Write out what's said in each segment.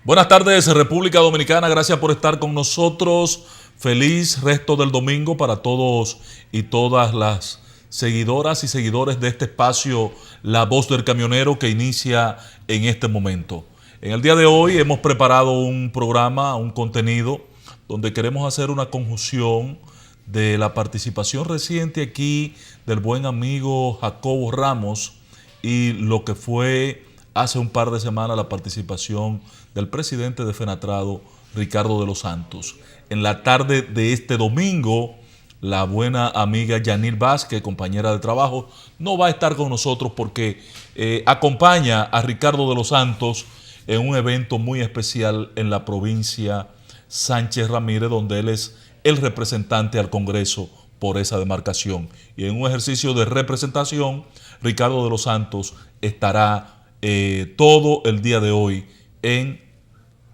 Buenas tardes, República Dominicana. Gracias por estar con nosotros. Feliz resto del domingo para todos y todas las seguidoras y seguidores de este espacio La Voz del Camionero que inicia en este momento. En el día de hoy hemos preparado un programa, un contenido, donde queremos hacer una conjunción de la participación reciente aquí del buen amigo Jacobo Ramos y lo que fue hace un par de semanas la participación del presidente de Fenatrado, Ricardo de los Santos. En la tarde de este domingo, la buena amiga Yanil Vázquez, compañera de trabajo, no va a estar con nosotros porque acompaña a Ricardo de los Santos en un evento muy especial en la provincia Sánchez Ramírez, donde él es el representante al Congreso por esa demarcación. Y en un ejercicio de representación, Ricardo de los Santos estará todo el día de hoy en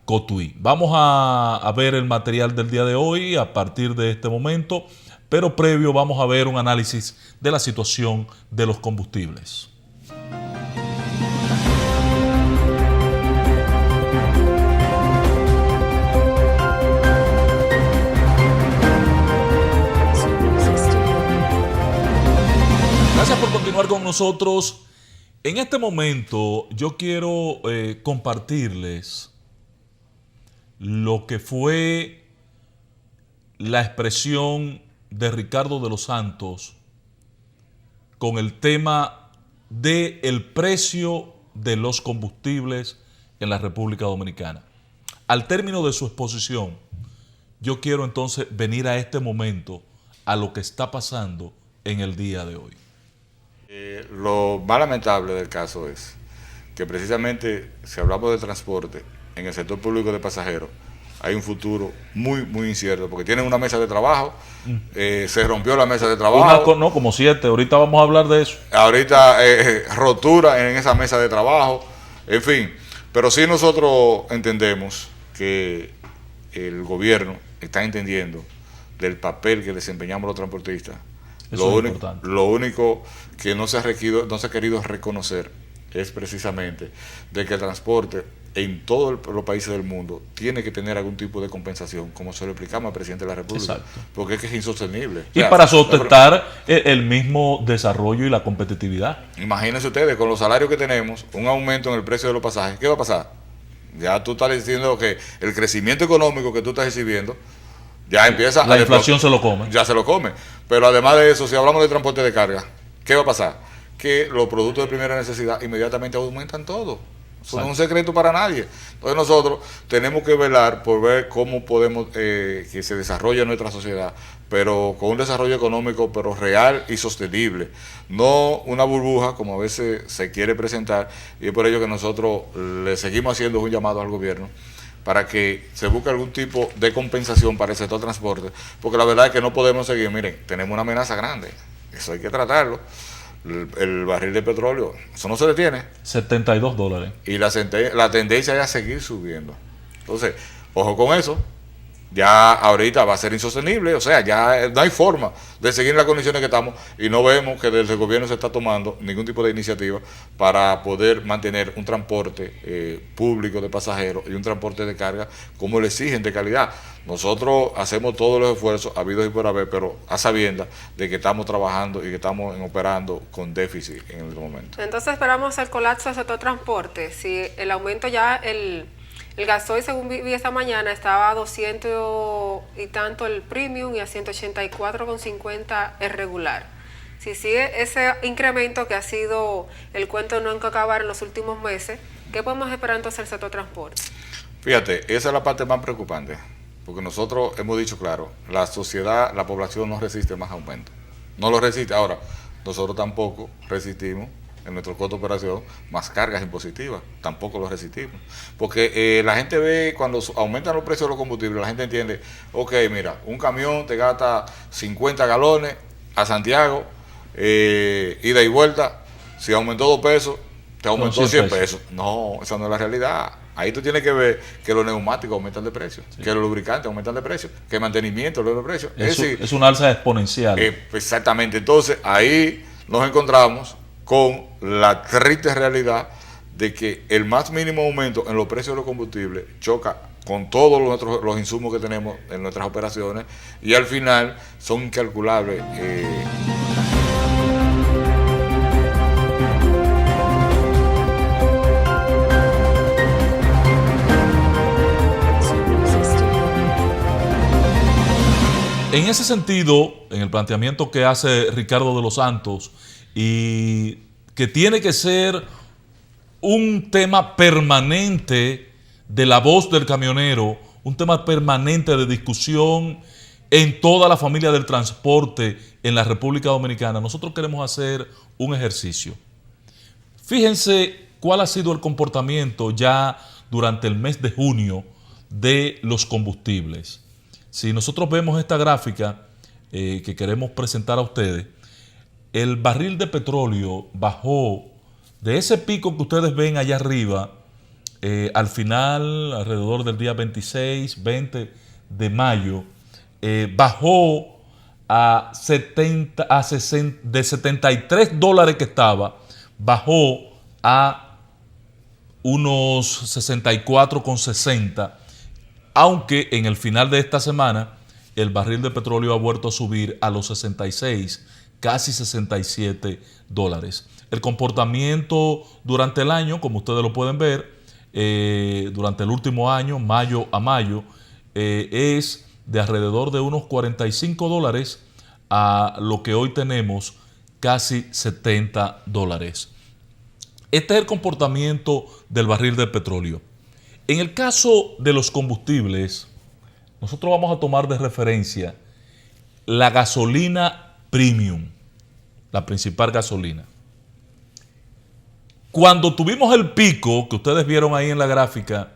Cotuí. Vamos a ver el material del día de hoy a partir de este momento, pero previo vamos a ver un análisis de la situación de los combustibles. Gracias por continuar con nosotros. En este momento yo quiero compartirles lo que fue la expresión de Ricardo de los Santos con el tema del precio de los combustibles en la República Dominicana. Al término de su exposición, yo quiero entonces venir a este momento a lo que está pasando en el día de hoy. Lo más lamentable del caso es que precisamente si hablamos de transporte en el sector público de pasajeros, hay un futuro muy, muy incierto, porque tienen una mesa de trabajo, se rompió la mesa de trabajo. No, como 7, ahorita vamos a hablar de eso. Ahorita rotura en esa mesa de trabajo, en fin. Pero sí nosotros entendemos que el gobierno está entendiendo del papel que desempeñamos los transportistas. Lo único que no se ha querido reconocer es precisamente de que el transporte en todos los países del mundo tiene que tener algún tipo de compensación, como se lo explicamos al presidente de la República. Exacto. Porque es que es insostenible. Y para sustentar el mismo desarrollo y la competitividad. Imagínense ustedes, con los salarios que tenemos, un aumento en el precio de los pasajes, ¿qué va a pasar? Ya tú estás diciendo que el crecimiento económico que tú estás recibiendo ya empieza la inflación se lo come. Ya se lo come. Pero además de eso, si hablamos de transporte de carga, ¿qué va a pasar? Que los productos de primera necesidad inmediatamente aumentan todo. Eso no es un secreto para nadie. Entonces nosotros tenemos que velar por ver cómo podemos que se desarrolle nuestra sociedad, pero con un desarrollo económico pero real y sostenible. No una burbuja como a veces se quiere presentar, y es por ello que nosotros le seguimos haciendo un llamado al gobierno para que se busque algún tipo de compensación para el sector transporte, porque la verdad es que no podemos seguir. Miren, tenemos una amenaza grande, eso hay que tratarlo. El barril de petróleo, eso no se detiene. $72. Y la tendencia es a seguir subiendo. Entonces, ojo con eso. Ya ahorita va a ser insostenible, o sea, ya no hay forma de seguir en las condiciones que estamos, y no vemos que desde el gobierno se está tomando ningún tipo de iniciativa para poder mantener un transporte público de pasajeros y un transporte de carga como le exigen, de calidad. Nosotros hacemos todos los esfuerzos habidos y por haber, pero a sabiendas de que estamos trabajando y que estamos operando con déficit en el momento. Entonces esperamos el colapso del sector transporte. Si el aumento ya, el gasoil, según vi esta mañana, estaba a 200 y tanto el premium y a 184,50 el regular. Si sigue ese incremento que ha sido el cuento no acabar en los últimos meses, ¿qué podemos esperar entonces del sector transporte? Fíjate, esa es la parte más preocupante, porque nosotros hemos dicho claro, la sociedad, la población no resiste más aumento. No lo resiste. Ahora, nosotros tampoco resistimos en nuestro costo de operación más cargas impositivas, tampoco lo resistimos, porque la gente ve cuando aumentan los precios de los combustibles, la gente entiende, ok, mira, un camión te gasta 50 galones a Santiago, ida y vuelta, si aumentó 2 pesos, te aumentó 100 pesos. No, esa no es la realidad. Ahí tú tienes que ver que los neumáticos aumentan de precio, sí, que los lubricantes aumentan de precio, que el mantenimiento aumentan de precio. Es una alza exponencial. Exactamente. Entonces, ahí nos encontramos con la triste realidad de que el más mínimo aumento en los precios de los combustibles choca con todos los insumos que tenemos en nuestras operaciones y al final son incalculables. En ese sentido, en el planteamiento que hace Ricardo de los Santos, y que tiene que ser un tema permanente de la voz del camionero, un tema permanente de discusión en toda la familia del transporte en la República Dominicana, nosotros queremos hacer un ejercicio. Fíjense cuál ha sido el comportamiento ya durante el mes de junio de los combustibles. Si nosotros vemos esta gráfica que queremos presentar a ustedes, el barril de petróleo bajó de ese pico que ustedes ven allá arriba, al final, alrededor del día 26, 20 de mayo, bajó de 73 dólares que estaba, bajó a unos 64,60, aunque en el final de esta semana el barril de petróleo ha vuelto a subir a los 66, casi 67 dólares. El comportamiento durante el año, como ustedes lo pueden ver, durante el último año, mayo a mayo, es de alrededor de unos 45 dólares a lo que hoy tenemos, casi 70 dólares. Este es el comportamiento del barril de petróleo. En el caso de los combustibles, nosotros vamos a tomar de referencia la gasolina premium, la principal gasolina. Cuando tuvimos el pico que ustedes vieron ahí en la gráfica,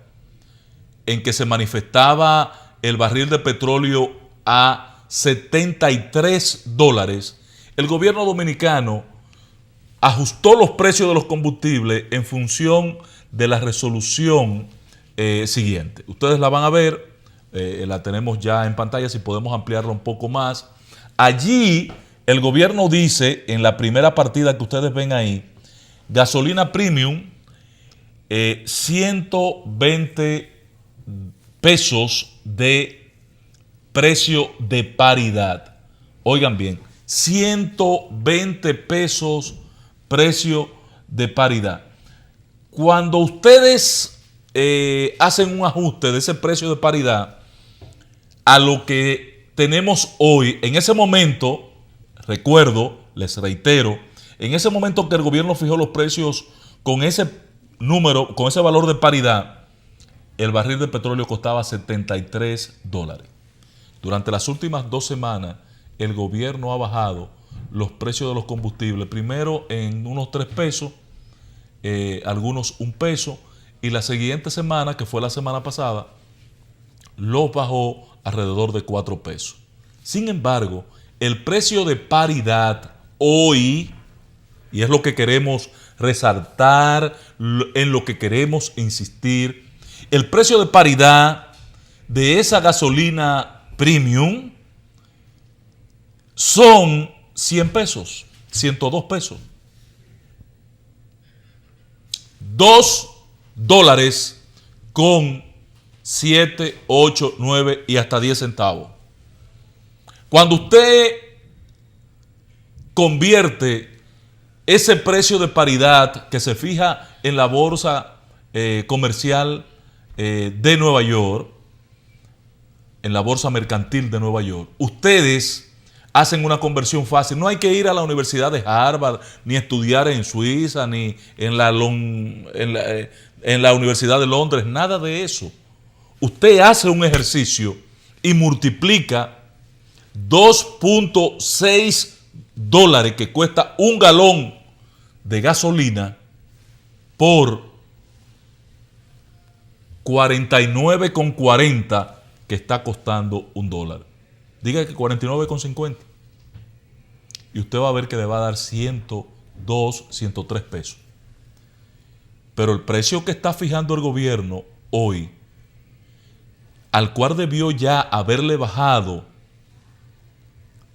en que se manifestaba el barril de petróleo a 73 dólares, el gobierno dominicano ajustó los precios de los combustibles en función de la resolución siguiente. Ustedes la van a ver, la tenemos ya en pantalla, si podemos ampliarla un poco más. Allí el gobierno dice, en la primera partida que ustedes ven ahí, gasolina premium, 120 pesos de precio de paridad. Oigan bien, 120 pesos precio de paridad. Cuando ustedes hacen un ajuste de ese precio de paridad a lo que tenemos hoy, en ese momento, recuerdo, les reitero, en ese momento que el gobierno fijó los precios con ese número, con ese valor de paridad, el barril de petróleo costaba 73 dólares. Durante las últimas 2 semanas, el gobierno ha bajado los precios de los combustibles, primero en unos 3 pesos, algunos 1 peso, y la siguiente semana, que fue la semana pasada, los bajó alrededor de 4 pesos. Sin embargo, el precio de paridad hoy, y es lo que queremos resaltar, en lo que queremos insistir, el precio de paridad de esa gasolina premium son 100 pesos, 102 pesos. 2 dólares con 7, 8, 9 y hasta 10 centavos. Cuando usted convierte ese precio de paridad que se fija en la bolsa comercial de Nueva York, en la bolsa mercantil de Nueva York, ustedes hacen una conversión fácil. No hay que ir a la Universidad de Harvard, ni estudiar en Suiza, ni en la Universidad de Londres, nada de eso. Usted hace un ejercicio y multiplica 2.6 dólares que cuesta un galón de gasolina por 49,40 que está costando un dólar. Diga que 49,50. Y usted va a ver que le va a dar 102, 103 pesos. Pero el precio que está fijando el gobierno hoy, al cual debió ya haberle bajado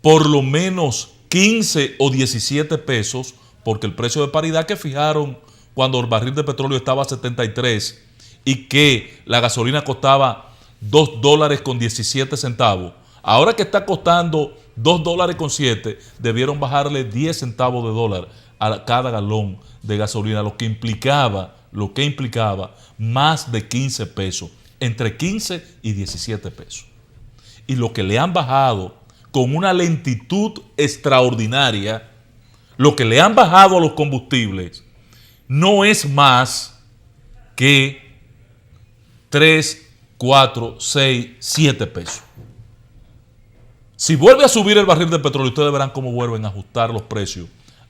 por lo menos 15 o 17 pesos, porque el precio de paridad que fijaron cuando el barril de petróleo estaba a 73 y que la gasolina costaba $2.17. Ahora que está costando $2.07, debieron bajarle 10 centavos de dólar a cada galón de gasolina, lo que implicaba más de 15 pesos, entre 15 y 17 pesos. Y lo que le han bajado con una lentitud extraordinaria, lo que le han bajado a los combustibles, no es más que 3, 4, 6, 7 pesos. Si vuelve a subir el barril de petróleo, ustedes verán cómo vuelven a ajustar los precios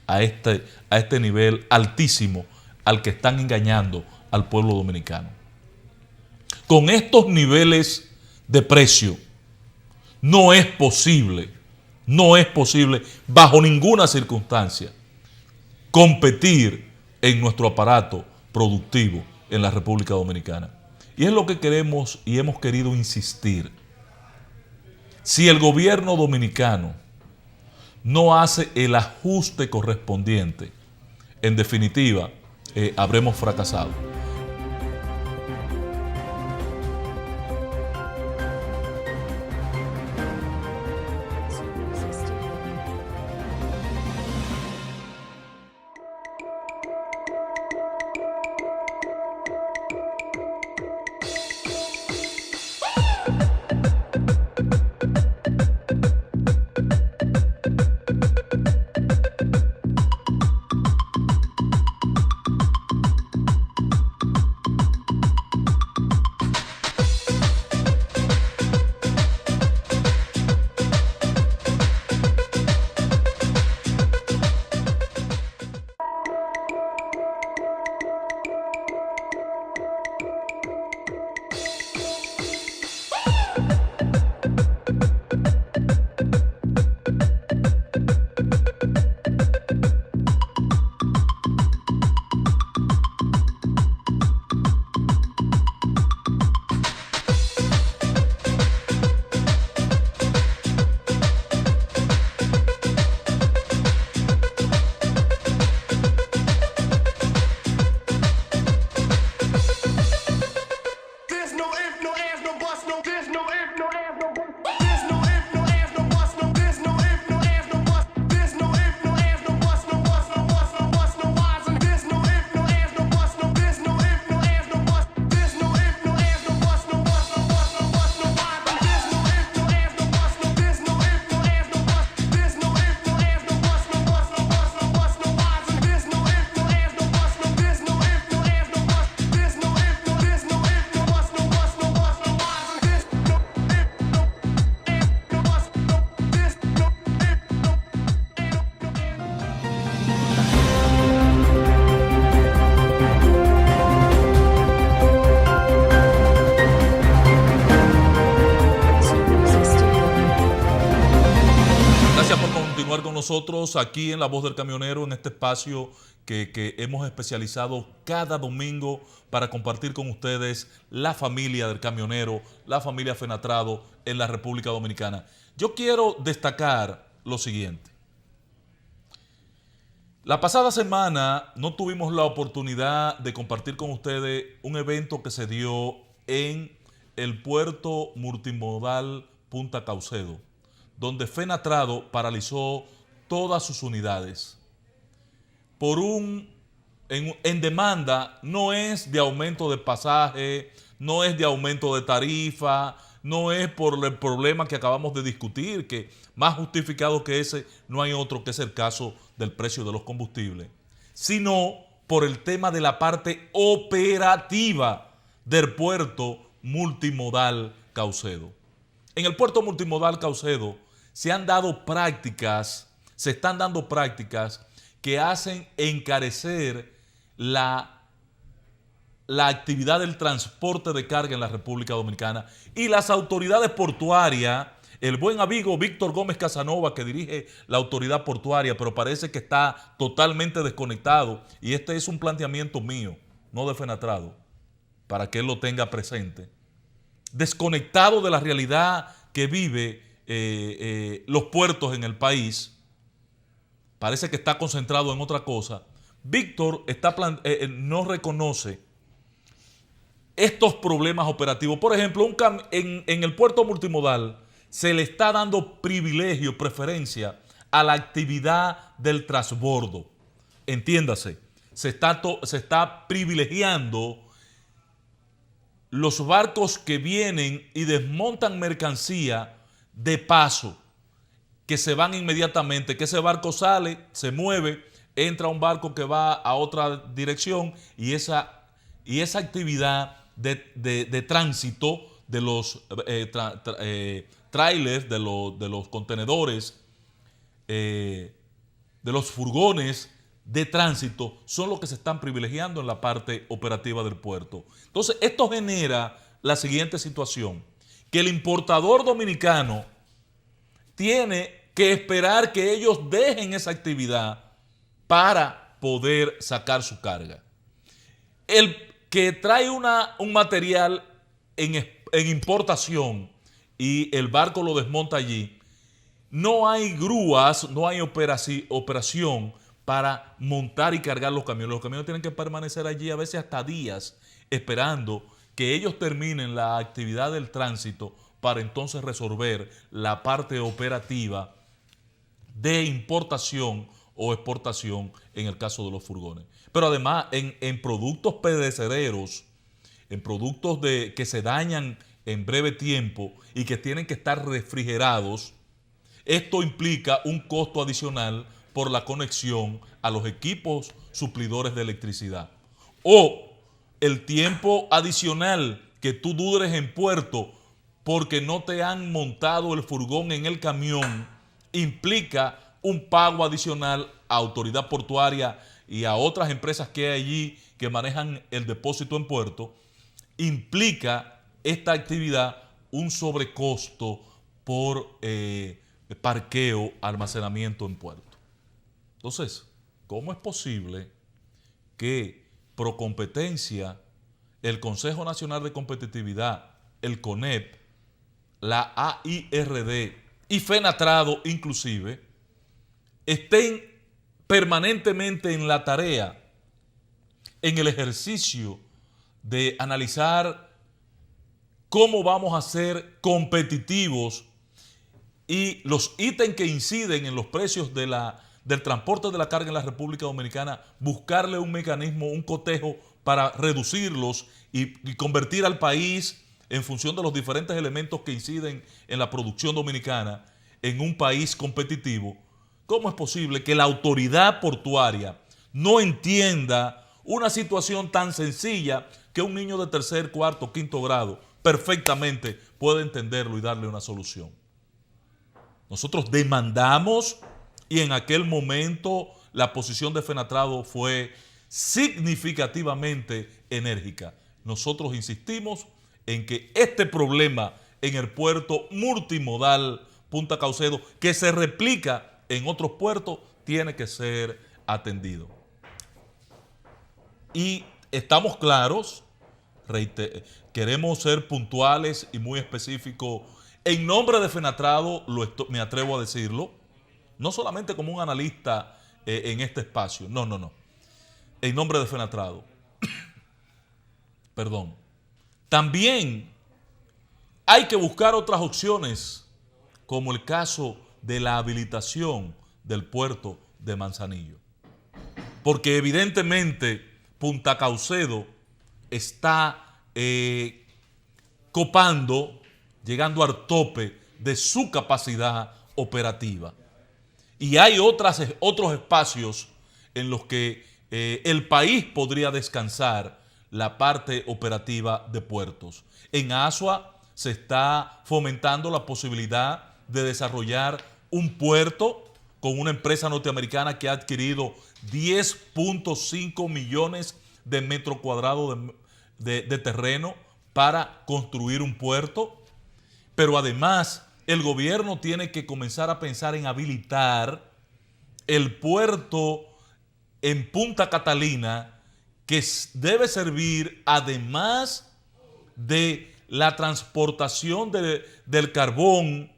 a este nivel altísimo al que están engañando al pueblo dominicano. Con estos niveles de precio, no es posible bajo ninguna circunstancia competir en nuestro aparato productivo en la República Dominicana. Y es lo que queremos y hemos querido insistir. Si el gobierno dominicano no hace el ajuste correspondiente, en definitiva, habremos fracasado. Nosotros aquí en La Voz del Camionero, en este espacio que hemos especializado cada domingo para compartir con ustedes la familia del camionero, la familia Fenatrado en la República Dominicana. Yo quiero destacar lo siguiente. La pasada semana no tuvimos la oportunidad de compartir con ustedes un evento que se dio en el puerto multimodal Punta Caucedo, donde Fenatrado paralizó todas sus unidades por en demanda. No es de aumento de pasaje, no es de aumento de tarifa, no es por el problema que acabamos de discutir, que más justificado que ese no hay otro, que es el caso del precio de los combustibles, sino por el tema de la parte operativa del puerto multimodal Caucedo. En el puerto multimodal Caucedo se están dando prácticas que hacen encarecer la actividad del transporte de carga en la República Dominicana, y las autoridades portuarias, el buen amigo Víctor Gómez Casanova, que dirige la autoridad portuaria, pero parece que está totalmente desconectado, y este es un planteamiento mío, no de Fenatrado, para que él lo tenga presente, desconectado de la realidad que vive los puertos en el país. Parece que está concentrado en otra cosa, Víctor no reconoce estos problemas operativos. Por ejemplo, en el puerto multimodal se le está dando privilegio, preferencia a la actividad del transbordo. Entiéndase, se está privilegiando los barcos que vienen y desmontan mercancía de paso, que se van inmediatamente, que ese barco sale, se mueve, entra un barco que va a otra dirección y esa actividad de tránsito de los trailers, de los contenedores, de los furgones de tránsito, son los que se están privilegiando en la parte operativa del puerto. Entonces, esto genera la siguiente situación, que el importador dominicano tiene que esperar que ellos dejen esa actividad para poder sacar su carga. El que trae un material en importación y el barco lo desmonta allí, no hay grúas, no hay operación para montar y cargar los camiones. Los camiones tienen que permanecer allí a veces hasta días esperando que ellos terminen la actividad del tránsito para entonces resolver la parte operativa de importación o exportación en el caso de los furgones. Pero además en productos perecederos, en productos que se dañan en breve tiempo y que tienen que estar refrigerados, esto implica un costo adicional por la conexión a los equipos suplidores de electricidad. O el tiempo adicional que tú dures en puerto porque no te han montado el furgón en el camión implica un pago adicional a autoridad portuaria y a otras empresas que hay allí que manejan el depósito en puerto. Implica esta actividad un sobrecosto por parqueo, almacenamiento en puerto. Entonces, ¿cómo es posible que Procompetencia, el Consejo Nacional de Competitividad, el CONEP, la AIRD y FENATRADO inclusive, estén permanentemente en la tarea, en el ejercicio de analizar cómo vamos a ser competitivos y los ítems que inciden en los precios del transporte de la carga en la República Dominicana, buscarle un mecanismo, un cotejo para reducirlos y convertir al país en función de los diferentes elementos que inciden en la producción dominicana en un país competitivo? ¿Cómo es posible que la autoridad portuaria no entienda una situación tan sencilla que un niño de tercer, cuarto, quinto grado perfectamente puede entenderlo y darle una solución? Nosotros demandamos y en aquel momento la posición de FENATRADO fue significativamente enérgica. Nosotros insistimos en que este problema en el puerto multimodal Punta Caucedo, que se replica en otros puertos, tiene que ser atendido. Y estamos claros, queremos ser puntuales y muy específicos. En nombre de FENATRADO, me atrevo a decirlo, no solamente como un analista en este espacio, no. En nombre de FENATRADO. Perdón. También hay que buscar otras opciones, como el caso de la habilitación del puerto de Manzanillo. Porque evidentemente Punta Caucedo está copando, llegando al tope de su capacidad operativa. Y hay otros espacios en los que el país podría descansar la parte operativa de puertos. En Asua se está fomentando la posibilidad de desarrollar un puerto con una empresa norteamericana que ha adquirido 10.5 millones de metros cuadrados de terreno para construir un puerto. Pero además, el gobierno tiene que comenzar a pensar en habilitar el puerto en Punta Catalina, que debe servir, además de la transportación del carbón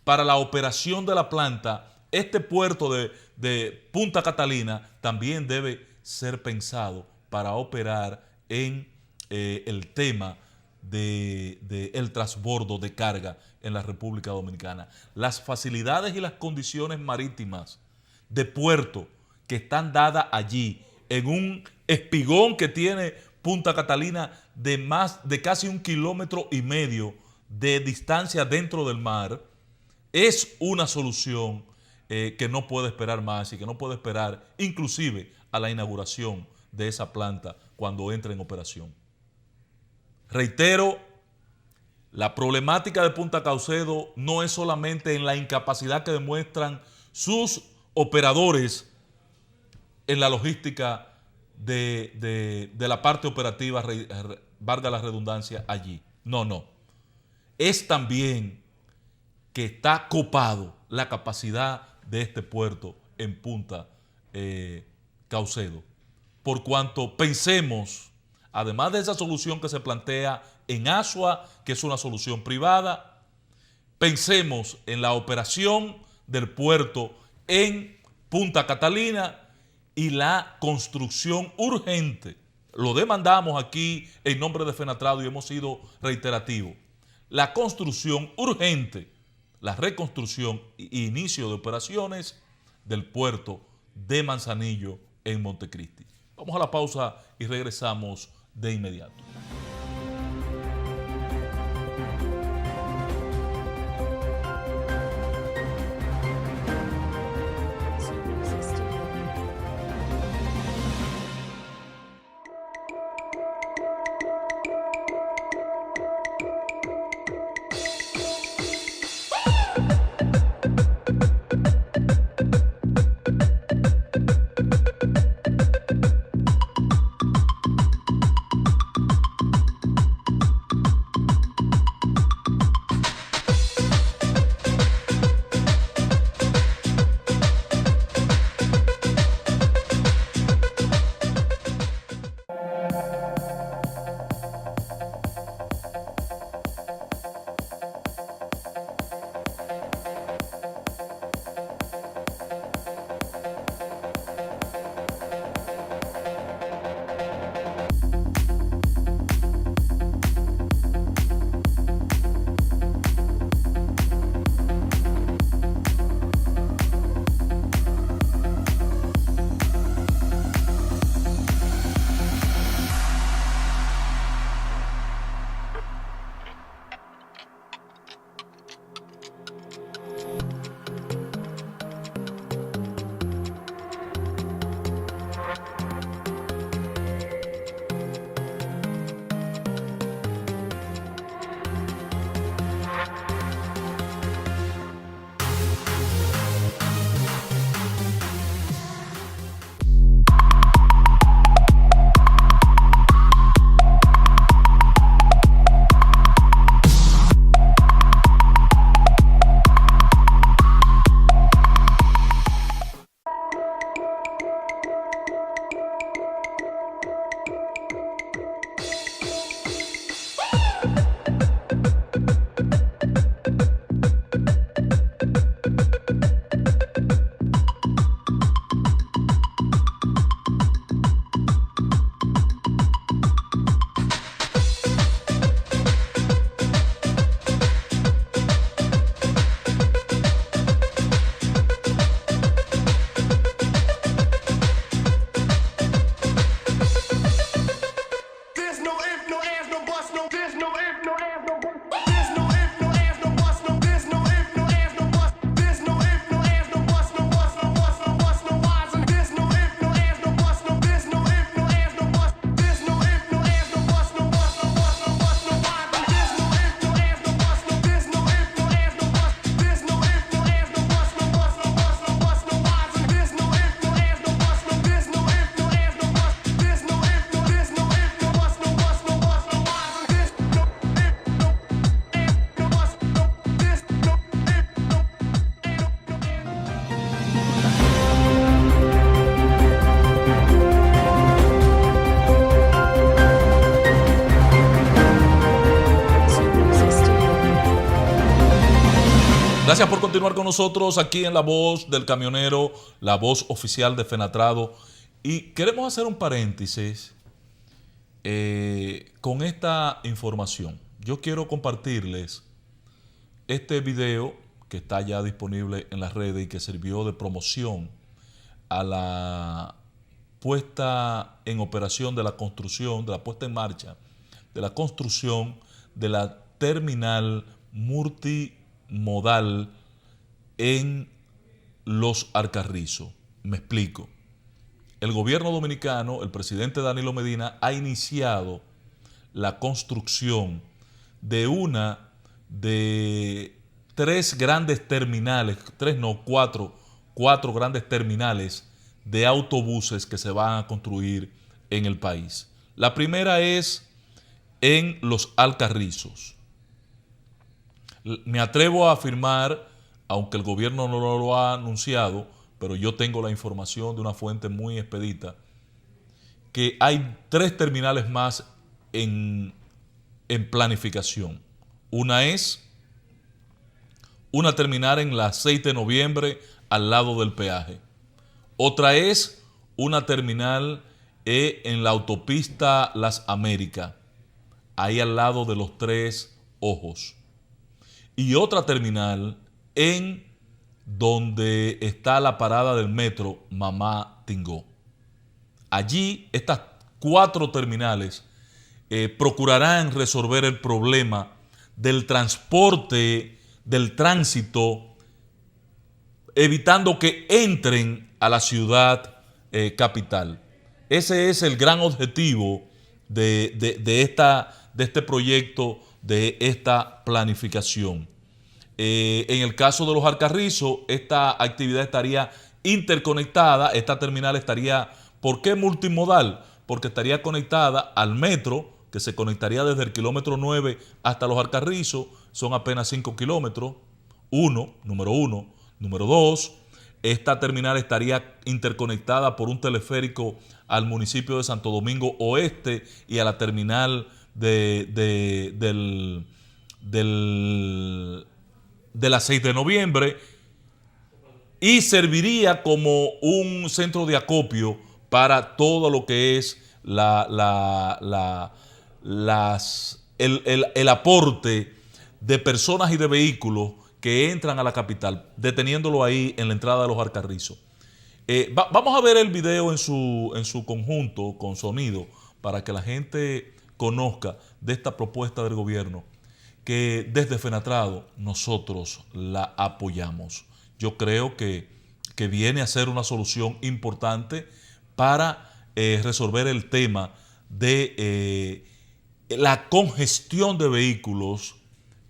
para la operación de la planta. Este puerto de Punta Catalina también debe ser pensado para operar en el tema de el transbordo de carga en la República Dominicana. Las facilidades y las condiciones marítimas de puerto que están dadas allí en un espigón que tiene Punta Catalina de casi 1,5 kilómetros de distancia dentro del mar, es una solución que no puede esperar más y que no puede esperar inclusive a la inauguración de esa planta cuando entre en operación. Reitero, la problemática de Punta Caucedo no es solamente en la incapacidad que demuestran sus operadores en la logística de la parte operativa, valga la redundancia, allí. No. Es también que está copado la capacidad de este puerto en Punta Caucedo. Por cuanto pensemos, además de esa solución que se plantea en Asua, que es una solución privada, pensemos en la operación del puerto en Punta Catalina y la construcción urgente. Lo demandamos aquí en nombre de Fenatrado y hemos sido reiterativos. La construcción urgente, la reconstrucción e inicio de operaciones del puerto de Manzanillo en Montecristi. Vamos a la pausa y regresamos de inmediato. Gracias por continuar con nosotros aquí en La Voz del Camionero, la voz oficial de Fenatrado Y queremos hacer un paréntesis con esta información. Yo quiero compartirles este video que está ya disponible en las redes y que sirvió de promoción a la puesta en operación de la construcción, de la puesta en marcha, de la construcción de la terminal multimodal en Los Alcarrizos. Me explico. El gobierno dominicano, el presidente Danilo Medina, ha iniciado la construcción de tres grandes terminales, cuatro grandes terminales de autobuses que se van a construir en el país. La primera es en Los Alcarrizos. Me atrevo a afirmar, aunque el gobierno no lo ha anunciado, pero yo tengo la información de una fuente muy expedita, que hay 3 terminales más en planificación. Una es una terminal en la 6 de noviembre al lado del peaje. Otra es una terminal en la autopista Las Américas, ahí al lado de los 3 Ojos. Y otra terminal en donde está la parada del metro Mamá Tingó. Allí estas 4 terminales procurarán resolver el problema del transporte, del tránsito, evitando que entren a la ciudad capital. Ese es el gran objetivo de este proyecto, de esta planificación. En el caso de Los Alcarrizos, esta actividad estaría interconectada, esta terminal estaría, ¿por qué multimodal? Porque estaría conectada al metro, que se conectaría desde el kilómetro 9 hasta Los Alcarrizos, son apenas 5 kilómetros, número uno. Número 2, esta terminal estaría interconectada por un teleférico al municipio de Santo Domingo Oeste y a la terminal de la 6 de noviembre, y serviría como un centro de acopio para todo lo que es el aporte de personas y de vehículos que entran a la capital, deteniéndolo ahí en la entrada de Los Alcarrizos. Vamos a ver el video en su conjunto, con sonido, para que la gente conozca de esta propuesta del gobierno, que desde Fenatrado nosotros la apoyamos. Yo creo que viene a ser una solución importante para resolver el tema de la congestión de vehículos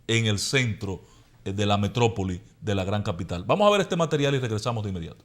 en el centro de la metrópoli de la gran capital. Vamos a ver este material y regresamos de inmediato.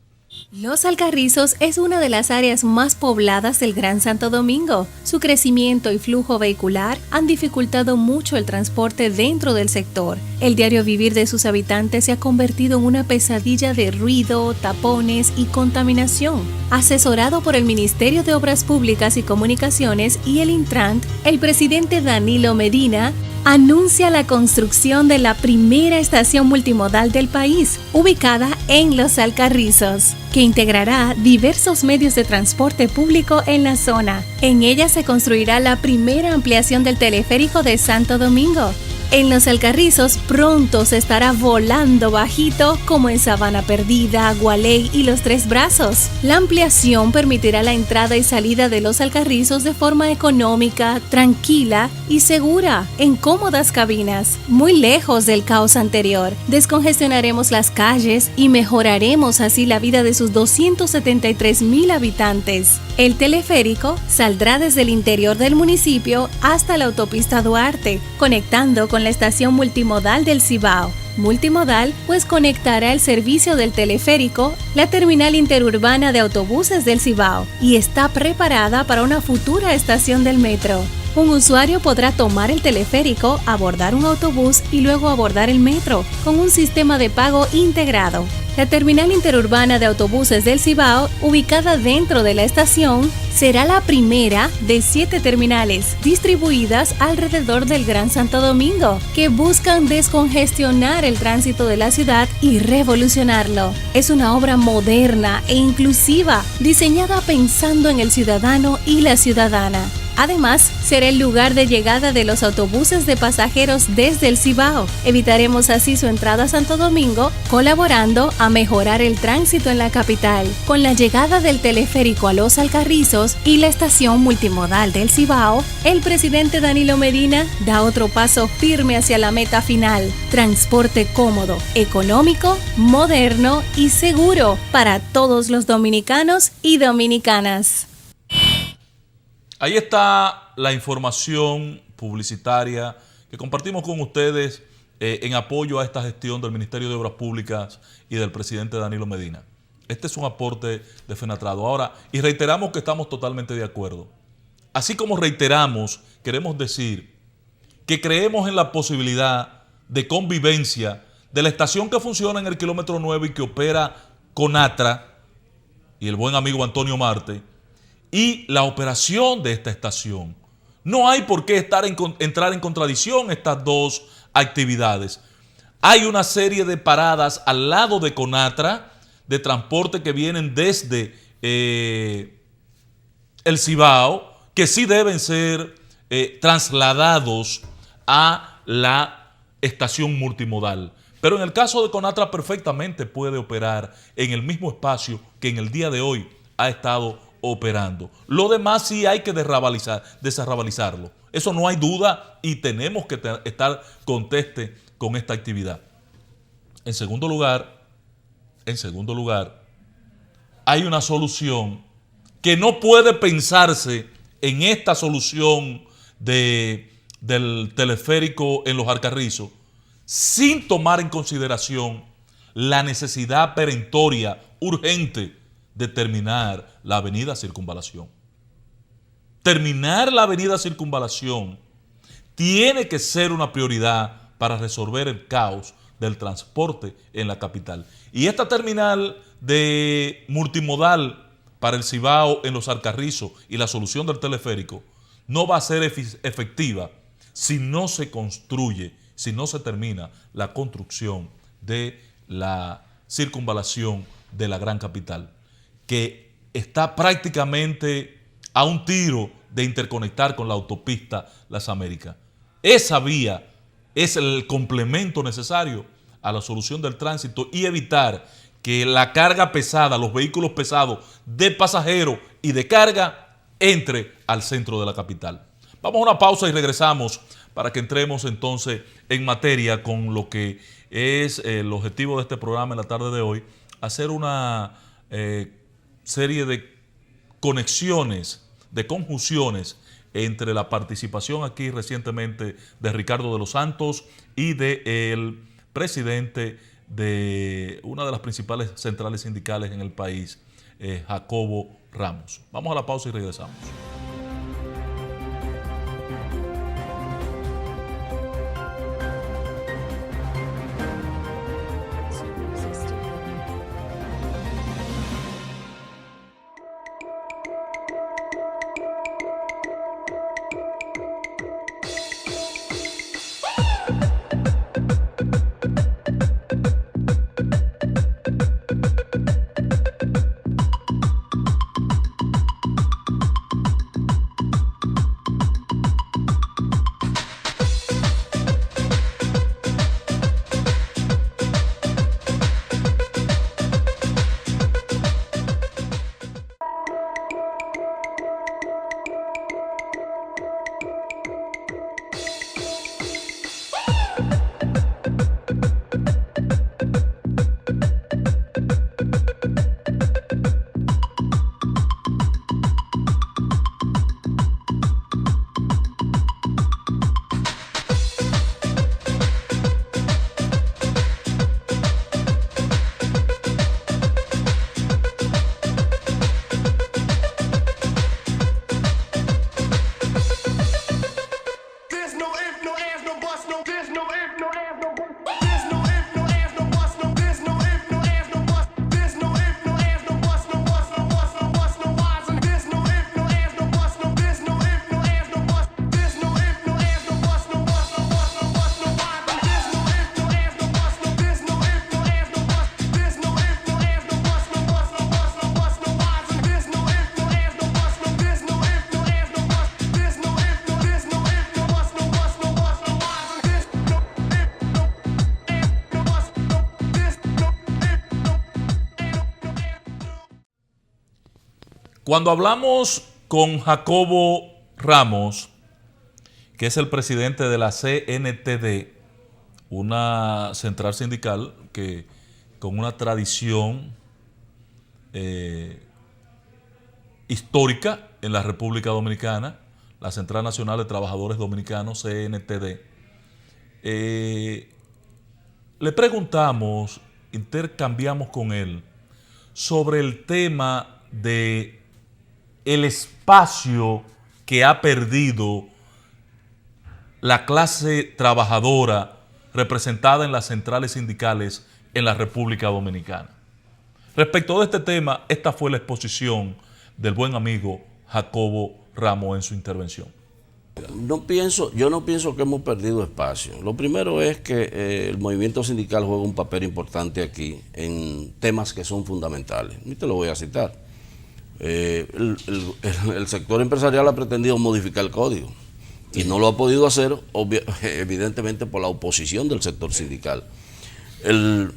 Los Alcarrizos es una de las áreas más pobladas del Gran Santo Domingo. Su crecimiento y flujo vehicular han dificultado mucho el transporte dentro del sector. El diario vivir de sus habitantes se ha convertido en una pesadilla de ruido, tapones y contaminación. Asesorado por el Ministerio de Obras Públicas y Comunicaciones y el Intrant, el presidente Danilo Medina anuncia la construcción de la primera estación multimodal del país, ubicada en Los Alcarrizos, que integrará diversos medios de transporte público en la zona. En ella se construirá la primera ampliación del teleférico de Santo Domingo. En Los Alcarrizos pronto se estará volando bajito como en Sabana Perdida, Gualey y Los Tres Brazos. La ampliación permitirá la entrada y salida de Los Alcarrizos de forma económica, tranquila y segura, en cómodas cabinas, muy lejos del caos anterior. Descongestionaremos las calles y mejoraremos así la vida de sus 273,000 habitantes. El teleférico saldrá desde el interior del municipio hasta la autopista Duarte, conectando con la estación multimodal del Cibao. Multimodal, pues conectará el servicio del teleférico, la terminal interurbana de autobuses del Cibao, y está preparada para una futura estación del metro. Un usuario podrá tomar el teleférico, abordar un autobús y luego abordar el metro, con un sistema de pago integrado. La terminal interurbana de autobuses del Cibao, ubicada dentro de la estación, será la primera de 7 terminales distribuidas alrededor del Gran Santo Domingo, que buscan descongestionar el tránsito de la ciudad y revolucionarlo. Es una obra moderna e inclusiva, diseñada pensando en el ciudadano y la ciudadana. Además, será el lugar de llegada de los autobuses de pasajeros desde el Cibao. Evitaremos así su entrada a Santo Domingo, colaborando a mejorar el tránsito en la capital. Con la llegada del teleférico a Los Alcarrizos y la estación multimodal del Cibao, el presidente Danilo Medina da otro paso firme hacia la meta final: transporte cómodo, económico, moderno y seguro para todos los dominicanos y dominicanas. Ahí está la información publicitaria que compartimos con ustedes en apoyo a esta gestión del Ministerio de Obras Públicas y del presidente Danilo Medina. Este es un aporte de Fenatrado. Ahora, y reiteramos que estamos totalmente de acuerdo. Así como reiteramos, queremos decir que creemos en la posibilidad de convivencia de la estación que funciona en el kilómetro 9 y que opera Conatra y el buen amigo Antonio Marte, y la operación de esta estación. No hay por qué entrar en contradicción estas dos actividades. Hay una serie de paradas al lado de Conatra de transporte que vienen desde el Cibao, que sí deben ser trasladados a la estación multimodal. Pero en el caso de Conatra perfectamente puede operar en el mismo espacio que en el día de hoy ha estado operando. Lo demás sí hay que desarrabalizarlo. Eso no hay duda y tenemos que estar conteste con esta actividad. En segundo lugar, hay una solución que no puede pensarse en esta solución del teleférico en Los Alcarrizos sin tomar en consideración la necesidad perentoria, urgente, de terminar la avenida Circunvalación. Terminar la avenida Circunvalación tiene que ser una prioridad para resolver el caos del transporte en la capital. Y esta terminal de multimodal para el Cibao en Los Alcarrizos y la solución del teleférico no va a ser efectiva si no se construye, si no se termina la construcción de la circunvalación de la gran capital, que está prácticamente a un tiro de interconectar con la autopista Las Américas. Esa vía es el complemento necesario a la solución del tránsito y evitar que la carga pesada, los vehículos pesados de pasajeros y de carga entre al centro de la capital. Vamos a una pausa y regresamos para que entremos entonces en materia con lo que es el objetivo de este programa en la tarde de hoy: hacer una serie de conexiones, de conjunciones entre la participación aquí recientemente de Ricardo de los Santos y del presidente de una de las principales centrales sindicales en el país, Jacobo Ramos. Vamos a la pausa y regresamos. Cuando hablamos con Jacobo Ramos, que es el presidente de la CNTD, una central sindical que con una tradición histórica en la República Dominicana, la Central Nacional de Trabajadores Dominicanos, CNTD, le preguntamos, intercambiamos con él sobre el tema de el espacio que ha perdido la clase trabajadora representada en las centrales sindicales en la República Dominicana. Respecto de este tema, esta fue la exposición del buen amigo Jacobo Ramos en su intervención. Yo no pienso que hemos perdido espacio. Lo primero es que el movimiento sindical juega un papel importante aquí en temas que son fundamentales. Y te lo voy a citar. El sector empresarial ha pretendido modificar el código y no lo ha podido hacer, evidentemente por la oposición del sector sindical. El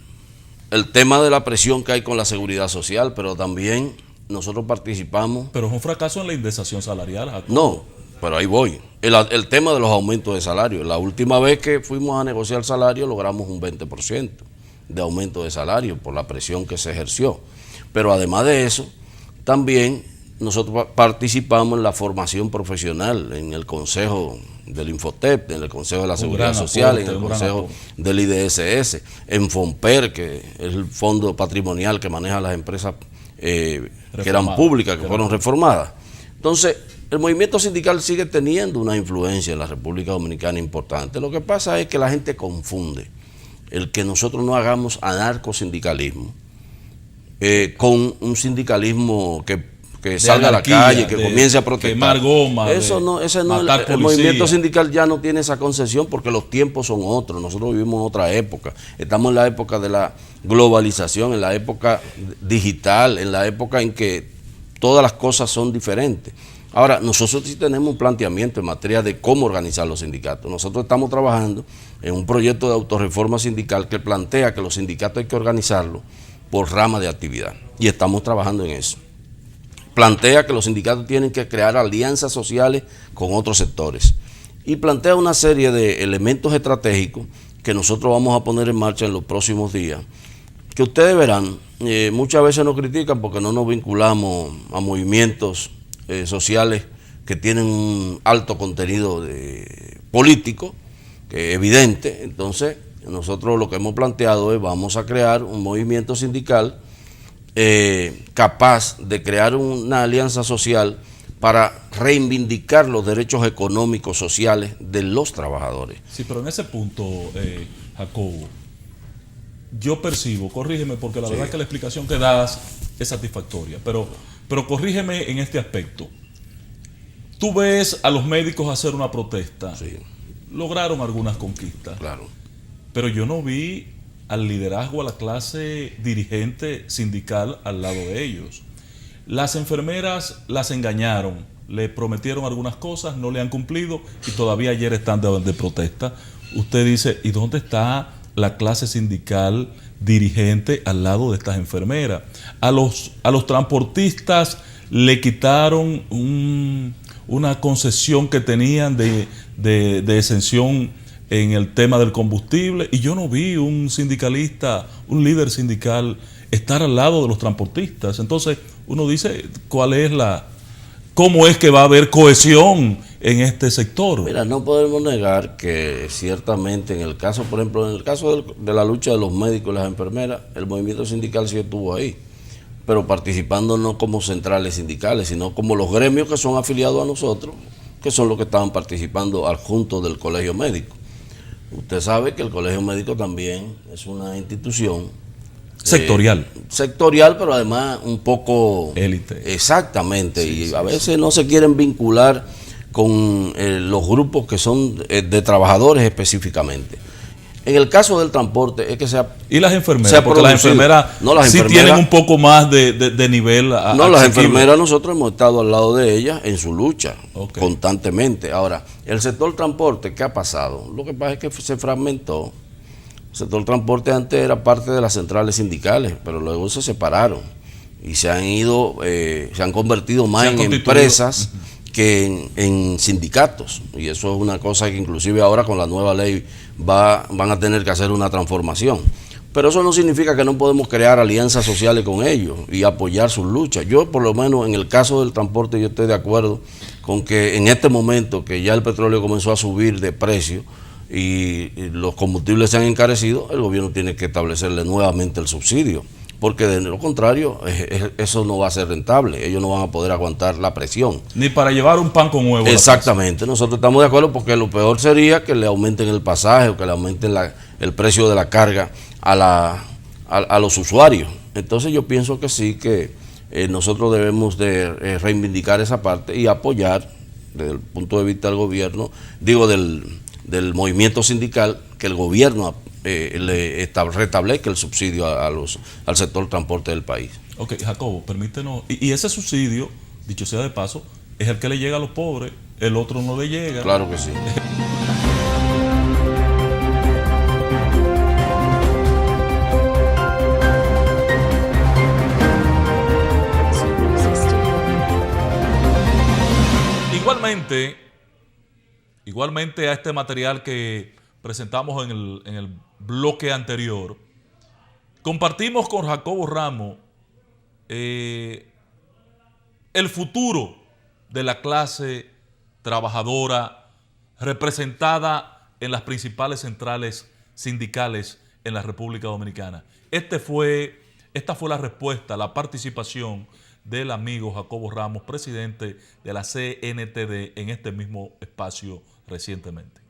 tema de la presión que hay con la seguridad social, pero también nosotros participamos. Pero es un fracaso en la indexación salarial, Jacobo. No, pero ahí voy. El tema de los aumentos de salario. La última vez que fuimos a negociar salario logramos un 20% de aumento de salario por la presión que se ejerció. Pero además de eso, también nosotros participamos en la formación profesional, en el Consejo del Infotep, en el Consejo de la Seguridad Social, en el Consejo del IDSS, en FONPER, que es el fondo patrimonial que maneja las empresas que eran públicas, que fueron reformadas. Entonces, el movimiento sindical sigue teniendo una influencia en la República Dominicana importante. Lo que pasa es que la gente confunde el que nosotros no hagamos anarcosindicalismo con un sindicalismo que salga a la calle, que comience a protestar. Quemar goma, el movimiento sindical ya no tiene esa concesión porque los tiempos son otros. Nosotros vivimos en otra época. Estamos en la época de la globalización, en la época digital, en la época en que todas las cosas son diferentes. Ahora, nosotros sí tenemos un planteamiento en materia de cómo organizar los sindicatos. Nosotros estamos trabajando en un proyecto de autorreforma sindical que plantea que los sindicatos hay que organizarlos por rama de actividad. Y estamos trabajando en eso. Plantea que los sindicatos tienen que crear alianzas sociales con otros sectores. Y plantea una serie de elementos estratégicos que nosotros vamos a poner en marcha en los próximos días, que ustedes verán, muchas veces nos critican porque no nos vinculamos a movimientos sociales que tienen un alto contenido político, que es evidente. Entonces, nosotros lo que hemos planteado es vamos a crear un movimiento sindical capaz de crear una alianza social para reivindicar los derechos económicos, sociales de los trabajadores. Sí, pero en ese punto, Jacobo, yo percibo, corrígeme porque la verdad es que la explicación que das es satisfactoria, pero corrígeme en este aspecto. Tú ves a los médicos hacer una protesta, lograron algunas conquistas, claro, pero yo no vi al liderazgo, a la clase dirigente sindical al lado de ellos. Las enfermeras las engañaron, le prometieron algunas cosas, no le han cumplido y todavía ayer están de protesta. Usted dice, ¿y dónde está la clase sindical dirigente al lado de estas enfermeras? A los transportistas le quitaron una concesión que tenían de exención en el tema del combustible y yo no vi un sindicalista, un líder sindical estar al lado de los transportistas. Entonces uno dice, ¿cómo es que va a haber cohesión en este sector? Mira, no podemos negar que ciertamente en el caso, por ejemplo, en el caso de la lucha de los médicos y las enfermeras, el movimiento sindical sí estuvo ahí, pero participando no como centrales sindicales, sino como los gremios que son afiliados a nosotros, que son los que estaban participando adjuntos del Colegio Médico. Usted sabe que el Colegio Médico también es una institución sectorial. Sectorial, pero además un poco élite. Exactamente, y a veces no se quieren vincular con los grupos que son de trabajadores específicamente. En el caso del transporte es que ¿y las enfermeras? Porque las enfermeras sí tienen un poco más de nivel. Las enfermeras nosotros hemos estado al lado de ellas en su lucha constantemente. Ahora, el sector transporte, ¿qué ha pasado? Lo que pasa es que se fragmentó. El sector transporte antes era parte de las centrales sindicales, pero luego se separaron. y se han convertido más en empresas que en sindicatos, y eso es una cosa que inclusive ahora con la nueva ley van a tener que hacer una transformación. Pero eso no significa que no podemos crear alianzas sociales con ellos y apoyar sus luchas. Yo, por lo menos en el caso del transporte, yo estoy de acuerdo con que en este momento que ya el petróleo comenzó a subir de precio y los combustibles se han encarecido, el gobierno tiene que establecerle nuevamente el subsidio, porque de lo contrario eso no va a ser rentable, ellos no van a poder aguantar la presión. Ni para llevar un pan con huevo. Exactamente, nosotros estamos de acuerdo, porque lo peor sería que le aumenten el pasaje o que le aumenten el precio de la carga a los usuarios. Entonces yo pienso que sí, que nosotros debemos de reivindicar esa parte y apoyar desde el punto de vista del gobierno, del movimiento sindical, que el gobierno le restablezca el subsidio al sector transporte del país. Ok, Jacobo, permítenos, y ese subsidio, dicho sea de paso, es el que le llega a los pobres, el otro no le llega. Claro que sí. Igualmente a este material que presentamos en el bloque anterior, compartimos con Jacobo Ramos el futuro de la clase trabajadora representada en las principales centrales sindicales en la República Dominicana. Esta fue la respuesta, la participación del amigo Jacobo Ramos, presidente de la CNTD, en este mismo espacio recientemente.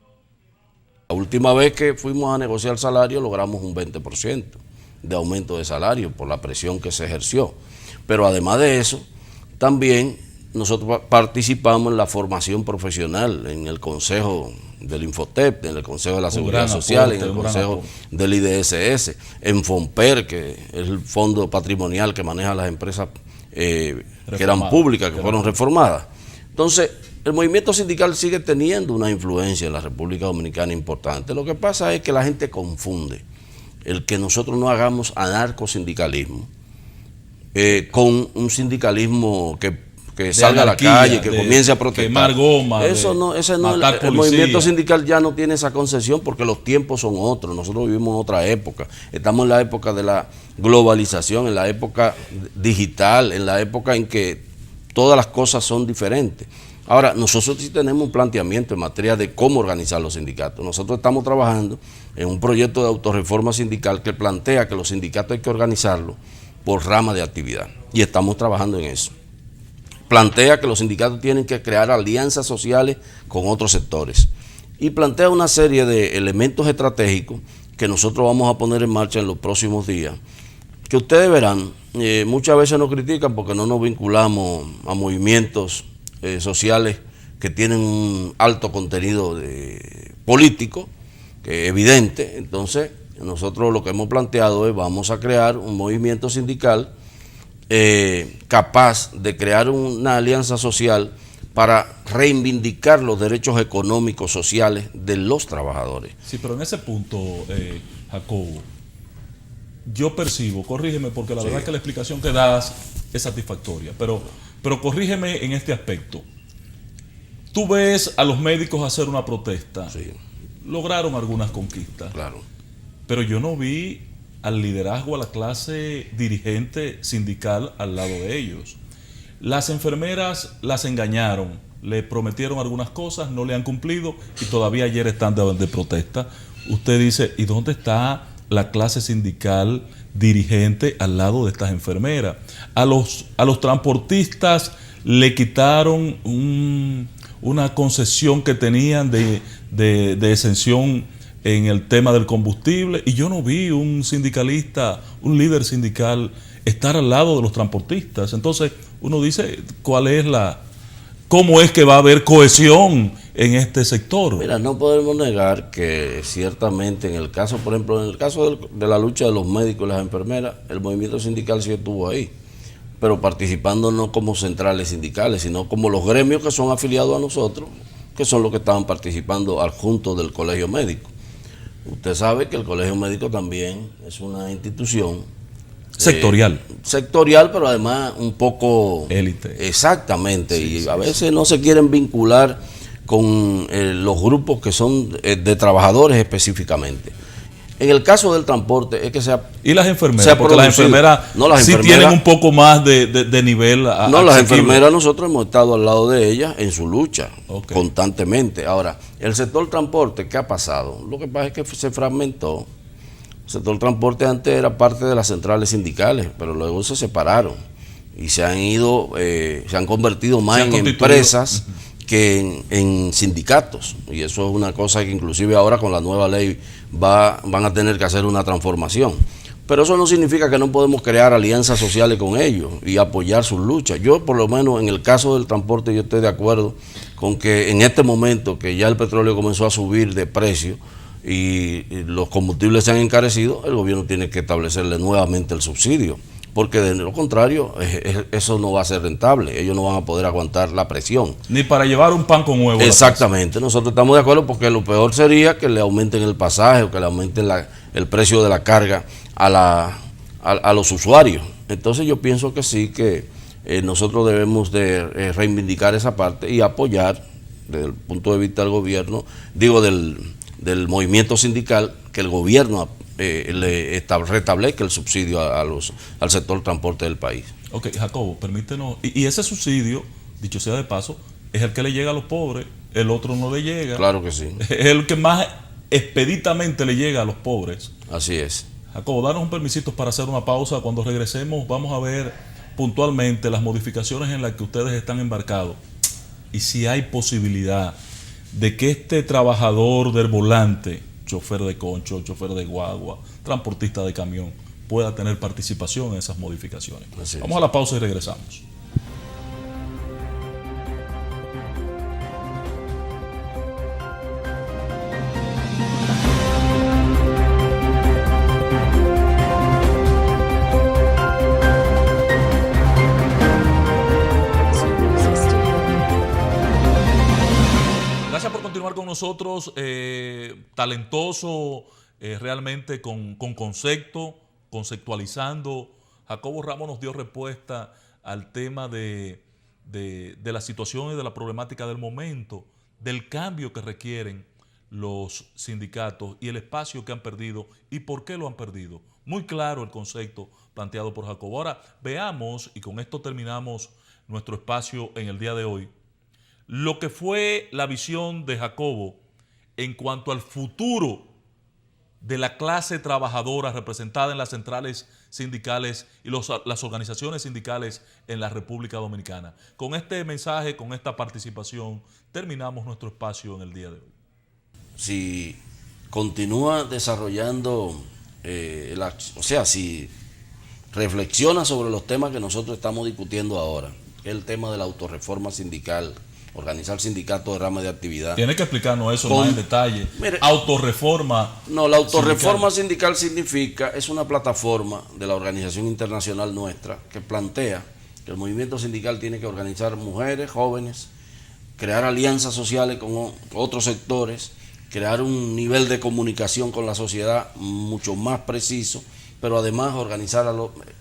La última vez que fuimos a negociar salario logramos un 20% de aumento de salario por la presión que se ejerció. Pero además de eso, también nosotros participamos en la formación profesional, en el Consejo del Infotep, en el Consejo de la Seguridad Social, en el Consejo del IDSS, en FONPER, que es el fondo patrimonial que maneja las empresas que eran públicas, que fueron reformadas. Entonces, el movimiento sindical sigue teniendo una influencia en la República Dominicana importante. Lo que pasa es que la gente confunde el que nosotros no hagamos anarcosindicalismo con un sindicalismo que salga a la calle, que comience a protestar. Quemar goma, el movimiento sindical ya no tiene esa concepción, porque los tiempos son otros. Nosotros vivimos en otra época. Estamos en la época de la globalización, en la época digital, en la época en que todas las cosas son diferentes. Ahora, nosotros sí tenemos un planteamiento en materia de cómo organizar los sindicatos. Nosotros estamos trabajando en un proyecto de autorreforma sindical que plantea que los sindicatos hay que organizarlos por rama de actividad, y estamos trabajando en eso. Plantea que los sindicatos tienen que crear alianzas sociales con otros sectores, y plantea una serie de elementos estratégicos que nosotros vamos a poner en marcha en los próximos días, que ustedes verán. Muchas veces nos critican porque no nos vinculamos a movimientos sociales que tienen un alto contenido político, que es evidente. Entonces nosotros lo que hemos planteado es: vamos a crear un movimiento sindical capaz de crear una alianza social para reivindicar los derechos económicos, sociales de los trabajadores. Sí, pero en ese punto, Jacobo, yo percibo, corrígeme, porque la verdad es que la explicación que das es satisfactoria, pero corrígeme en este aspecto. Tú ves a los médicos hacer una protesta, lograron algunas conquistas, claro, pero yo no vi al liderazgo, a la clase dirigente sindical al lado de ellos. Las enfermeras las engañaron, le prometieron algunas cosas, no le han cumplido y todavía ayer están de protesta. Usted dice, ¿y dónde está la clase sindical dirigente al lado de estas enfermeras? A los transportistas le quitaron una concesión que tenían de exención en el tema del combustible, y yo no vi un sindicalista, un líder sindical estar al lado de los transportistas. Entonces uno dice, ¿cómo es que va a haber cohesión en este sector? Mira, no podemos negar que ciertamente en el caso, por ejemplo, en el caso de la lucha de los médicos y las enfermeras, el movimiento sindical sí estuvo ahí, pero participando no como centrales sindicales, sino como los gremios que son afiliados a nosotros, que son los que estaban participando adjuntos del Colegio Médico. Usted sabe que el Colegio Médico también es una institución Sectorial. Sectorial, pero además un poco... Élite. Exactamente, Sí, y sí, a veces no se quieren vincular con los grupos que son de trabajadores específicamente. En el caso del transporte es que ¿Y las enfermeras? Porque las enfermeras sí tienen un poco más de nivel No, las enfermeras nosotros hemos estado al lado de ellas en su lucha, constantemente. Ahora, el sector transporte, ¿qué ha pasado? Lo que pasa es que se fragmentó. El sector transporte antes era parte de las centrales sindicales, pero luego se separaron y se han ido, se han convertido más en empresas que en sindicatos, y eso es una cosa que inclusive ahora con la nueva ley van a tener que hacer una transformación. Pero eso no significa que no podemos crear alianzas sociales con ellos y apoyar sus luchas. Yo, por lo menos en el caso del transporte, yo estoy de acuerdo con que en este momento que ya el petróleo comenzó a subir de precio y los combustibles se han encarecido, el gobierno tiene que establecerle nuevamente el subsidio, porque de lo contrario eso no va a ser rentable, ellos no van a poder aguantar la presión. Ni para llevar un pan con huevo. Exactamente, nosotros estamos de acuerdo porque lo peor sería que le aumenten el pasaje o que le aumenten el precio de la carga a los usuarios. Entonces yo pienso que sí, que nosotros debemos de reivindicar esa parte y apoyar desde el punto de vista del gobierno, digo del movimiento sindical, que el gobierno le restablezca el subsidio al sector transporte del país. Ok, Jacobo, permítenos, y ese subsidio, dicho sea de paso, es el que le llega a los pobres, el otro no le llega. Claro que sí. Es el que más expeditamente le llega a los pobres. Así es. Jacobo, danos un permisito para hacer una pausa. Cuando regresemos vamos a ver puntualmente las modificaciones en las que ustedes están embarcados y si hay posibilidad de que este trabajador del volante, chofer de concho, chofer de guagua, transportista de camión, pueda tener participación en esas modificaciones. Vamos a la pausa y regresamos. Con nosotros, talentoso, realmente con concepto, conceptualizando. Jacobo Ramos nos dio respuesta al tema de la situación y de la problemática del momento, del cambio que requieren los sindicatos y el espacio que han perdido y por qué lo han perdido. Muy claro el concepto planteado por Jacobo. Ahora veamos, y con esto terminamos nuestro espacio en el día de hoy, lo que fue la visión de Jacobo en cuanto al futuro de la clase trabajadora representada en las centrales sindicales y las organizaciones sindicales en la República Dominicana. Con este mensaje, con esta participación, terminamos nuestro espacio en el día de hoy. Si continúa desarrollando, si reflexiona sobre los temas que nosotros estamos discutiendo ahora, que es el tema de la autorreforma sindical, organizar sindicatos de rama de actividad. Tiene que explicarnos eso más en detalle. Mire, autorreforma. No, la autorreforma sindical significa, es una plataforma de la organización internacional nuestra que plantea que el movimiento sindical tiene que organizar mujeres, jóvenes, crear alianzas sociales con otros sectores, crear un nivel de comunicación con la sociedad mucho más preciso, pero además organizar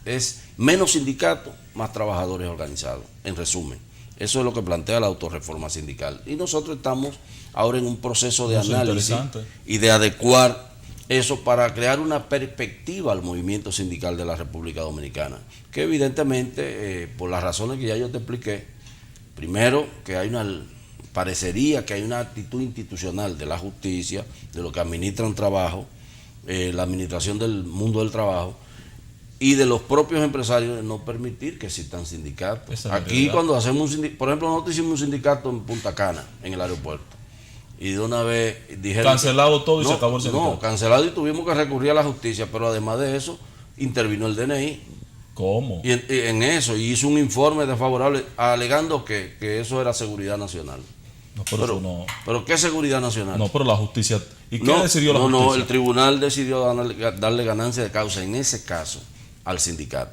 es menos sindicatos, más trabajadores organizados, en resumen. Eso es lo que plantea la autorreforma sindical. Y nosotros estamos ahora en un proceso de análisis y de adecuar eso para crear una perspectiva al movimiento sindical de la República Dominicana, que evidentemente, por las razones que ya yo te expliqué, primero que parecería que hay una actitud institucional de la justicia, de lo que administran trabajo, la administración del mundo del trabajo, y de los propios empresarios de no permitir que existan sindicatos. Aquí cuando hacemos un sindicato, por ejemplo, nosotros hicimos un sindicato en Punta Cana, en el aeropuerto, y de una vez dijeron... Cancelado todo y se acabó el sindicato. No, cancelado y tuvimos que recurrir a la justicia, pero además de eso, intervino el DNI. ¿Cómo? Y en eso, y hizo un informe desfavorable, alegando que eso era seguridad nacional. No, pero ¿qué seguridad nacional? No, pero la justicia... ¿Y qué decidió la justicia? No, el tribunal decidió darle ganancia de causa en ese caso al sindicato.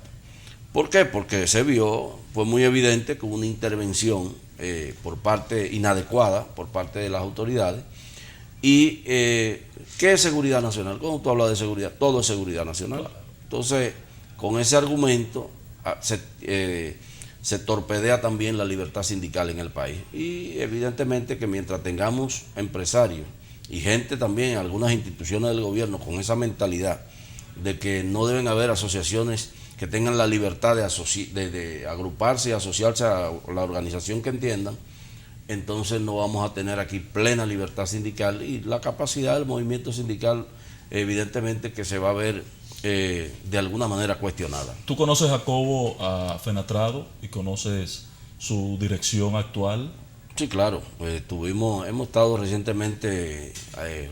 ¿Por qué? Porque fue muy evidente que hubo una intervención por parte inadecuada por parte de las autoridades. ¿Y qué es seguridad nacional? Cuando tú hablas de seguridad, todo es seguridad nacional. Entonces, con ese argumento se torpedea también la libertad sindical en el país. Y evidentemente que mientras tengamos empresarios y gente también, algunas instituciones del gobierno con esa mentalidad de que no deben haber asociaciones que tengan la libertad de agruparse y asociarse a la organización que entiendan, entonces no vamos a tener aquí plena libertad sindical y la capacidad del movimiento sindical evidentemente que se va a ver de alguna manera cuestionada. ¿Tú conoces, Jacobo, a Fenatrado y conoces su dirección actual? Sí, claro. Hemos estado recientemente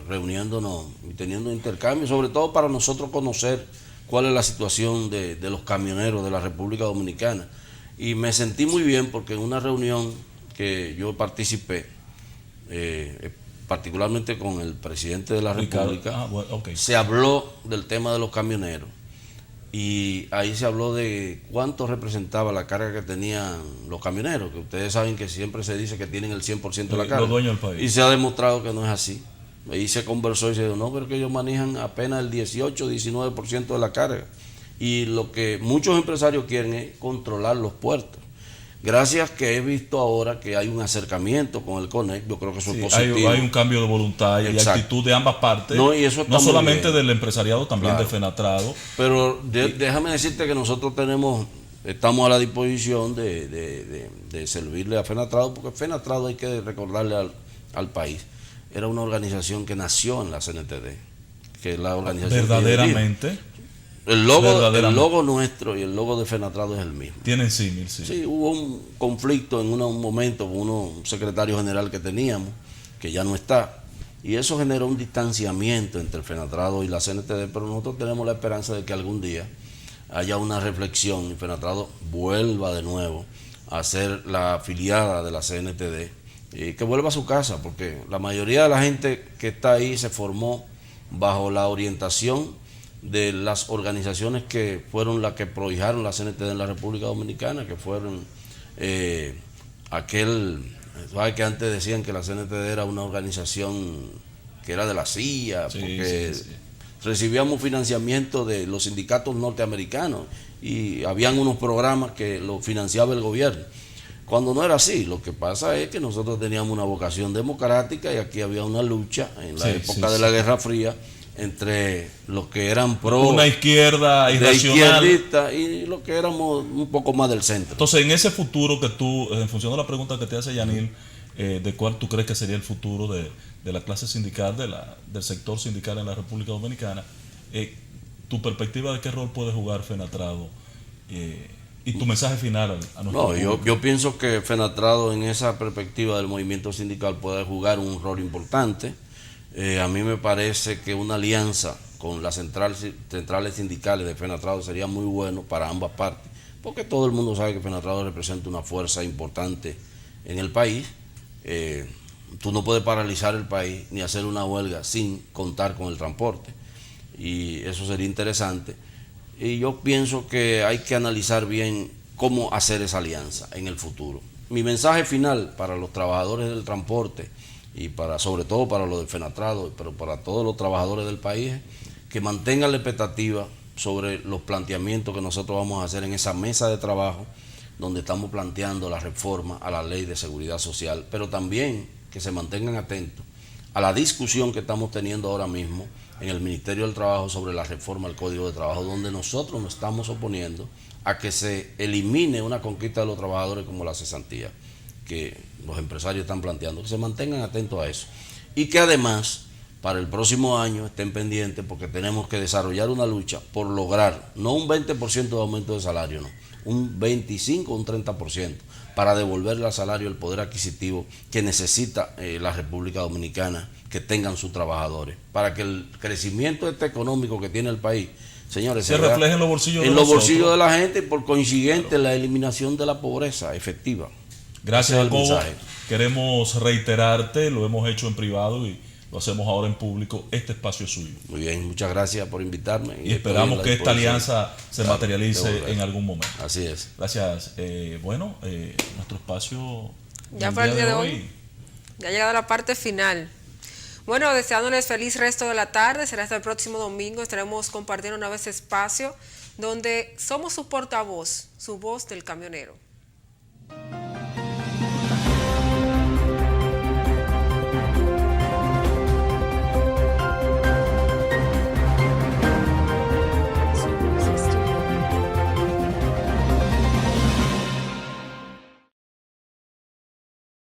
reuniéndonos y teniendo intercambios, sobre todo para nosotros conocer cuál es la situación de los camioneros de la República Dominicana. Y me sentí muy bien porque en una reunión que yo participé, particularmente con el presidente de la República, se habló del tema de los camioneros. Y ahí se habló de cuánto representaba la carga que tenían los camioneros, que ustedes saben que siempre se dice que tienen el 100% de la carga. Los dueños del país. Y se ha demostrado que no es así. Ahí se conversó y se dijo, no, pero que ellos manejan apenas el 18, 19% de la carga. Y lo que muchos empresarios quieren es controlar los puertos. Gracias que he visto ahora que hay un acercamiento con el CONEC, yo creo que eso es positivo. Hay un cambio de voluntad y actitud de ambas partes, no solamente del empresariado, también de Fenatrado. Pero déjame decirte que nosotros estamos a la disposición de servirle a Fenatrado, porque Fenatrado, hay que recordarle al país, era una organización que nació en la CNTD, que es la organización verdaderamente. El logo nuestro y el logo de Fenatrado es el mismo. Tienen símil, sí. Sí, hubo un conflicto en un momento con un secretario general que teníamos, que ya no está, y eso generó un distanciamiento entre el Fenatrado y la CNTD, pero nosotros tenemos la esperanza de que algún día haya una reflexión y Fenatrado vuelva de nuevo a ser la afiliada de la CNTD y que vuelva a su casa, porque la mayoría de la gente que está ahí se formó bajo la orientación de las organizaciones que fueron las que prohijaron la CNTD en la República Dominicana, que fueron ¿sabes que antes decían que la CNTD era una organización que era de la CIA? Porque recibíamos financiamiento de los sindicatos norteamericanos y habían unos programas que lo financiaba el gobierno. Cuando no era así, lo que pasa es que nosotros teníamos una vocación democrática y aquí había una lucha en la época de la Guerra Fría entre los que eran una izquierda irracional y los que éramos un poco más del centro. Entonces, en ese futuro que tú, en función de la pregunta que te hace Yanil, de cuál tú crees que sería el futuro de la clase sindical, del sector sindical en la República Dominicana, tu perspectiva de qué rol puede jugar Fenatrado y tu mensaje final a nuestro público. Yo pienso que Fenatrado en esa perspectiva del movimiento sindical puede jugar un rol importante. A mí me parece que una alianza con las centrales sindicales de Fenatrado sería muy bueno para ambas partes, porque todo el mundo sabe que Fenatrado representa una fuerza importante en el país. Tú no puedes paralizar el país ni hacer una huelga sin contar con el transporte, y eso sería interesante. Y yo pienso que hay que analizar bien cómo hacer esa alianza en el futuro. Mi mensaje final para los trabajadores del transporte y sobre todo para los del Fenatrado, pero para todos los trabajadores del país, que mantengan la expectativa sobre los planteamientos que nosotros vamos a hacer en esa mesa de trabajo, donde estamos planteando la reforma a la Ley de Seguridad Social, pero también que se mantengan atentos a la discusión que estamos teniendo ahora mismo en el Ministerio del Trabajo sobre la reforma al Código de Trabajo, donde nosotros nos estamos oponiendo a que se elimine una conquista de los trabajadores como la cesantía, que los empresarios están planteando, que se mantengan atentos a eso. Y que además, para el próximo año estén pendientes, porque tenemos que desarrollar una lucha por lograr, no un 20% de aumento de salario, no, un 25 o un 30%, para devolverle al salario el poder adquisitivo que necesita la República Dominicana, que tengan sus trabajadores, para que el crecimiento económico que tiene el país, señores, se refleje en los bolsillos de la gente, y por consiguiente la eliminación de la pobreza efectiva. Gracias, Jacobo. Queremos reiterarte, lo hemos hecho en privado y lo hacemos ahora en público, este espacio es suyo. Muy bien, muchas gracias por invitarme. Y esperamos que esta alianza se materialice en algún momento. Así es. Gracias. Nuestro espacio ya para el día de hoy ya ha llegado a la parte final. Bueno, deseándoles feliz resto de la tarde. Será hasta el próximo domingo. Estaremos compartiendo una vez espacio donde somos su portavoz, su voz del camionero.